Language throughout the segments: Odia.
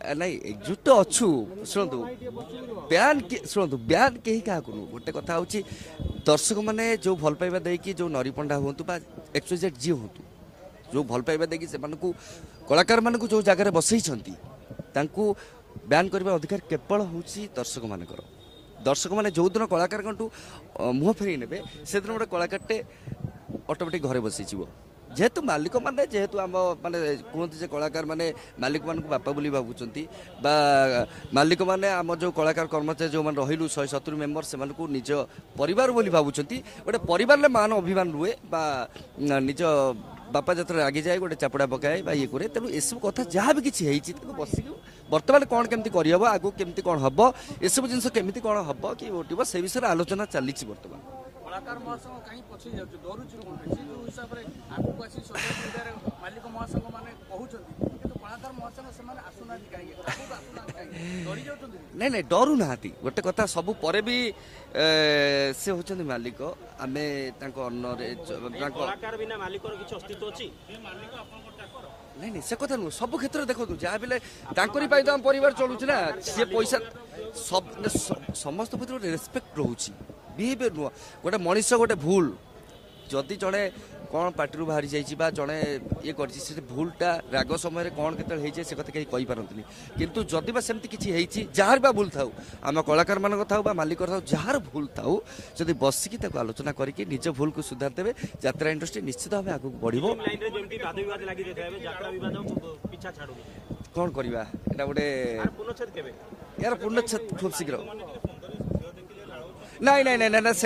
ନାଇଁ ଏକଜୁଟ ତ ଅଛୁ ଶୁଣନ୍ତୁ ବ୍ୟାନ୍ କେହି କାହାକୁ ନୁହଁ ଗୋଟେ କଥା ହେଉଛି ଦର୍ଶକମାନେ ଯେଉଁ ଭଲ ପାଇବା ଦେଇକି ଯେଉଁ ନରିପଣ୍ଡା ହୁଅନ୍ତୁ ବା XYZ ଯିଏ ହୁଅନ୍ତୁ ଯେଉଁ ଭଲ ପାଇବା ଦେଇକି ସେମାନଙ୍କୁ କଳାକାରମାନଙ୍କୁ ଯେଉଁ ଜାଗାରେ ବସେଇଛନ୍ତି ତାଙ୍କୁ ବ୍ୟାନ୍ କରିବା ଅଧିକାର କେବଳ ହେଉଛି ଦର୍ଶକମାନଙ୍କର ଦର୍ଶକମାନେ ଯେଉଁଦିନ କଳାକାରଙ୍କଠୁ ମୁହଁ ଫେରେଇ ନେବେ ସେଦିନ ଗୋଟେ କଳାକାରଟେ ଅଟୋମେଟିକ୍ ଘରେ ବସିଯିବ ଯେହେତୁ ମାଲିକମାନେ ଯେହେତୁ ଆମ ମାନେ କୁହନ୍ତି ଯେ କଳାକାରମାନେ ମାଲିକମାନଙ୍କୁ ବାପା ବୋଲି ଭାବୁଛନ୍ତି ବା ମାଲିକମାନେ ଆମ ଯେଉଁ କଳାକାର କର୍ମଚାରୀ ଯେଉଁମାନେ ରହିଲୁ 170 ମେମ୍ବର ସେମାନଙ୍କୁ ନିଜ ପରିବାର ବୋଲି ଭାବୁଛନ୍ତି ଗୋଟେ ପରିବାରରେ ମାନ ଅଭିମାନ ରୁହେ ବା ନିଜ ବାପା ଯେତେବେଳେ ରାଗିଯାଏ ଗୋଟେ ଚାପୁଡ଼ା ପକାଏ ବା ଇଏ କରେ ତେଣୁ ଏସବୁ କଥା ଯାହା ବି କିଛି ହେଇଛି ତାକୁ ବସିକି ବର୍ତ୍ତମାନ କ'ଣ କେମିତି କରିହେବ ଆଗକୁ କେମିତି କ'ଣ ହେବ ଏସବୁ ଜିନିଷ କେମିତି କ'ଣ ହେବ କି ଉଠିବ ସେ ବିଷୟରେ ଆଲୋଚନା ଚାଲିଛି ବର୍ତ୍ତମାନ କଳାକାର ମହାସଂଘ କାହିଁ ପଛେଇ ଯାଉଛି ଡରୁଛି ସେ ଯେଉଁ ହିସାବରେ ଆଗକୁ ଆସି ସୋସିଆଲ ମିଡ଼ିଆରେ ମାଲିକ ମହାସଂଘ ମାନେ କହୁଛନ୍ତି କିନ୍ତୁ କଳାକାର ମହାସଂଘ ସେମାନେ ଆସୁନାହାନ୍ତି କାହିଁକି ଆଗକୁ ଆସୁନାହାନ୍ତି କାହିଁକି ଡରି ଯାଉଛନ୍ତି ନାଇଁ ଡରୁ ନାହାନ୍ତି ଗୋଟେ କଥା ସବୁ ପରେ ବି ସେ ହେଉଛନ୍ତି ମାଲିକ ଆମେ ତାଙ୍କ ଅନ୍ନରେ କଳାକାର ବିନା ମାଲିକର କିଛି ଅସ୍ତିତ୍ୱ ଅଛି ନାଇଁ ସେ କଥା ନୁହଁ ସବୁ କ୍ଷେତ୍ରରେ ଦେଖନ୍ତୁ ଯାହା ବି ହେଲେ ତାଙ୍କରି ପାଇଁ ତ ଆମ ପରିବାର ଚଳୁଛି ନା ସିଏ ପଇସା ସମସ୍ତ ପ୍ରତି ଗୋଟେ ରେସ୍ପେକ୍ଟ ରହୁଛି ବିହେଭିୟର ନୁହଁ ଗୋଟେ ମଣିଷ ଗୋଟେ ଭୁଲ ଯଦି ଜଣେ କ'ଣ ପାଟିରୁ ବାହାରି ଯାଇଛି ବା ଜଣେ ଇଏ କରିଛି ସେ ଭୁଲଟା ରାଗ ସମୟରେ କ'ଣ କେତେବେଳେ ହେଇଯାଏ ସେ କଥା କେହି କହିପାରନ୍ତିନି କିନ୍ତୁ ଯଦି ବା ସେମିତି କିଛି ହେଇଛି ଯାହାର ବା ଭୁଲ ଥାଉ ଆମ କଳାକାରମାନଙ୍କ ଥାଉ ବା ମାଲିକ ଥାଉ ଯାହାର ଭୁଲ ଥାଉ ଯଦି ବସିକି ତାକୁ ଆଲୋଚନା କରିକି ନିଜ ଭୁଲକୁ ସୁଧାରି ଦେବେ ଯାତ୍ରା ଇଣ୍ଡଷ୍ଟ୍ରି ନିଶ୍ଚିତ ଭାବେ ଆଗକୁ ବଢ଼ିବ କ'ଣ କରିବା ଏଇଟା ଗୋଟେ ୟାର ପୂର୍ଣ୍ଣଚ୍ଛେଦ ଖୁବ୍ ଶୀଘ୍ର ନାଇଁ ନାଇଁ ନାଇଁ ନାଇଁ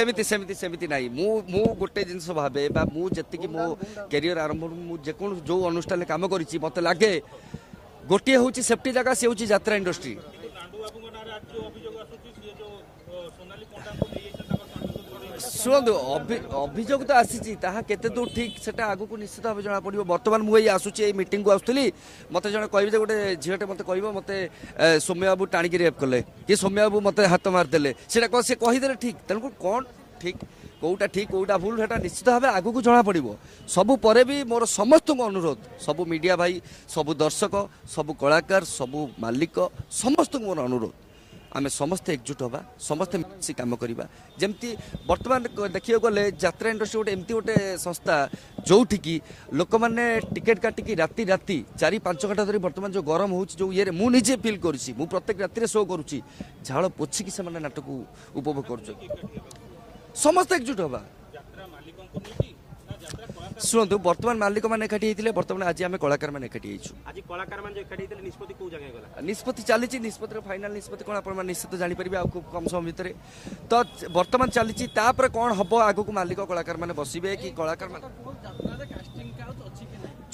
ସେମିତି ନାହିଁ ମୁଁ ଗୋଟେ ଜିନିଷ ଭାବେ ବା ମୁଁ ଯେତିକି ମୋ କ୍ୟାରିୟର ଆରମ୍ଭରୁ ମୁଁ ଯେକୌଣସି ଯେଉଁ ଅନୁଷ୍ଠାନରେ କାମ କରିଛି ମୋତେ ଲାଗେ ଗୋଟିଏ ହେଉଛି ସେଫ୍ଟି ଜାଗା ସେ ହେଉଛି ଯାତ୍ରା ଇଣ୍ଡଷ୍ଟ୍ରି ଶୁଣନ୍ତୁ ଅଭିଯୋଗ ତ ଆସିଛି ତାହା କେତେ ଦୂର ଠିକ୍ ସେଟା ଆଗକୁ ନିଶ୍ଚିତ ଭାବେ ଜଣାପଡ଼ିବ ବର୍ତ୍ତମାନ ମୁଁ ଏଇ ଆସୁଛି ଏଇ ମିଟିଂକୁ ଆସୁଥିଲି ମୋତେ ଜଣେ କହିବେ ଯେ ଗୋଟେ ଝିଅଟେ ମୋତେ କହିବ ମୋତେ ସୌମ୍ୟ ବାବୁ ଟାଣିକି ରେପ୍ କଲେ କି ସୌମ୍ୟ ବାବୁ ମୋତେ ହାତ ମାରିଦେଲେ ସେଇଟା କ'ଣ ସେ କହିଦେଲେ ଠିକ୍ ତେଣୁ କ'ଣ ଠିକ୍ କେଉଁଟା ଠିକ୍ କେଉଁଟା ଭୁଲ ସେଟା ନିଶ୍ଚିତ ଭାବେ ଆଗକୁ ଜଣାପଡ଼ିବ ସବୁ ପରେ ବି ମୋର ସମସ୍ତଙ୍କୁ ଅନୁରୋଧ ସବୁ ମିଡ଼ିଆ ଭାଇ ସବୁ ଦର୍ଶକ ସବୁ କଳାକାର ସବୁ ମାଲିକ ସମସ୍ତଙ୍କୁ ମୋର ଅନୁରୋଧ ଆମେ ସମସ୍ତେ ଏକଜୁଟ ହେବା ସମସ୍ତେ ମିଶି କାମ କରିବା ଯେମିତି ବର୍ତ୍ତମାନ ଦେଖିବାକୁ ଗଲେ ଯାତ୍ରା ଇଣ୍ଡଷ୍ଟ୍ରି ଗୋଟେ ଏମିତି ଗୋଟେ ସଂସ୍ଥା ଯେଉଁଠିକି ଲୋକମାନେ ଟିକେଟ୍ କାଟିକି ରାତି 4-5 ଘଣ୍ଟା ଧରି ବର୍ତ୍ତମାନ ଯେଉଁ ଗରମ ହେଉଛି ଯେଉଁ ଇଏରେ ମୁଁ ନିଜେ ଫିଲ୍ କରୁଛି ମୁଁ ପ୍ରତ୍ୟେକ ରାତିରେ ଶୋ କରୁଛି ଝାଳ ପୋଛିକି ସେମାନେ ନାଟକୁ ଉପଭୋଗ କରୁଛନ୍ତି ସମସ୍ତେ ଏକଜୁଟ ହେବା ଶୁଣନ୍ତୁ ବର୍ତ୍ତମାନ ମାଲିକମାନେ ଏକାଠି ହେଇଥିଲେ ବର୍ତ୍ତମାନ ଆଜି ଆମେ କଳାକାରମାନେ ଏକାଠି ହେଇଛୁ ନିଷ୍ପତ୍ତି ଚାଲିଛି ନିଷ୍ପତ୍ତିର ଫାଇନାଲ ନିଷ୍ପତ୍ତି କ'ଣ ଆପଣମାନେ ନିଶ୍ଚିତ ଜାଣିପାରିବେ ଆଉ ଖୁବ୍ କମ୍ ସମୟ ଭିତରେ ତ ବର୍ତ୍ତମାନ ଚାଲିଛି ତାପରେ କ'ଣ ହେବ ଆଗକୁ ମାଲିକ କଳାକାରମାନେ ବସିବେ କି କଳାକାରମାନେ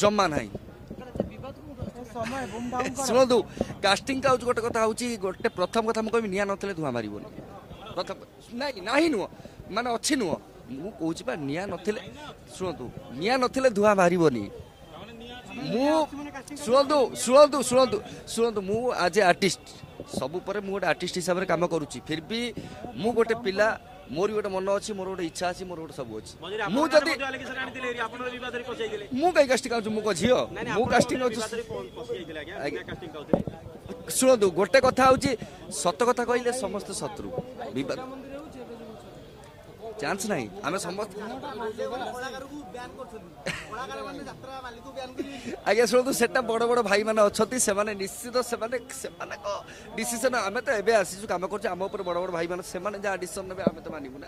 ଜମା ନାହିଁ ଶୁଣନ୍ତୁ କାଷ୍ଟିଂ କାଉଚ ଗୋଟେ କଥା ହେଉଛି ଗୋଟେ ପ୍ରଥମ କଥା ମୁଁ କହିବି ନିଆଁ ନଥିଲେ ଧୂଆଁ ମାରିବନି ପ୍ରଥମ ନାହିଁ ନୁହଁ ମାନେ ଅଛି ନୁହଁ ମୁଁ କହୁଛି ବା ନିଆଁ ନଥିଲେ ଶୁଣନ୍ତୁ ନିଆଁ ନଥିଲେ ଧୂଆଁ ବାହାରିବନି ମୁଁ ଶୁଣନ୍ତୁ ମୁଁ ଆଜ ଏ ଆର୍ଟିଷ୍ଟ ସବୁ ପରେ ମୁଁ ଗୋଟେ ଆର୍ଟିଷ୍ଟ ହିସାବରେ କାମ କରୁଛି ଫିର୍ ବି ମୁଁ ଗୋଟେ ପିଲା ମୋର ଗୋଟେ ମନ ଅଛି ମୋର ଗୋଟେ ଇଚ୍ଛା ଅଛି ମୋର ଗୋଟେ ସବୁ ଅଛି ମୁଁ ଯଦି ମୁଁ କାହିଁ କାଷ୍ଟିଂ କାଉଛି ମୁଁ ଝିଅ ମୁଁ କାଷ୍ଟିଂ କାଉଛି ଶୁଣନ୍ତୁ ଗୋଟେ କଥା ହେଉଛି ସତ କଥା କହିଲେ ସମସ୍ତେ ଶତ୍ରୁ ବିବାଦ ଚାନ୍ସ ନାହିଁ ଆମେ ସମସ୍ତେ ଆଜ୍ଞା ଶୁଣନ୍ତୁ ସେଟା ବଡ଼ ବଡ଼ ଭାଇମାନେ ଅଛନ୍ତି ସେମାନେ ନିଶ୍ଚିତ ସେମାନଙ୍କ ଡିସିସନ ଆମେ ତ ଏବେ ଆସିଛୁ କାମ କରୁଛୁ ଆମ ଉପରେ ବଡ଼ ବଡ଼ ଭାଇମାନେ ସେମାନେ ଯାହା ଡିସିସନ ନେବେ ଆମେ ତ ମାନିବୁ ନା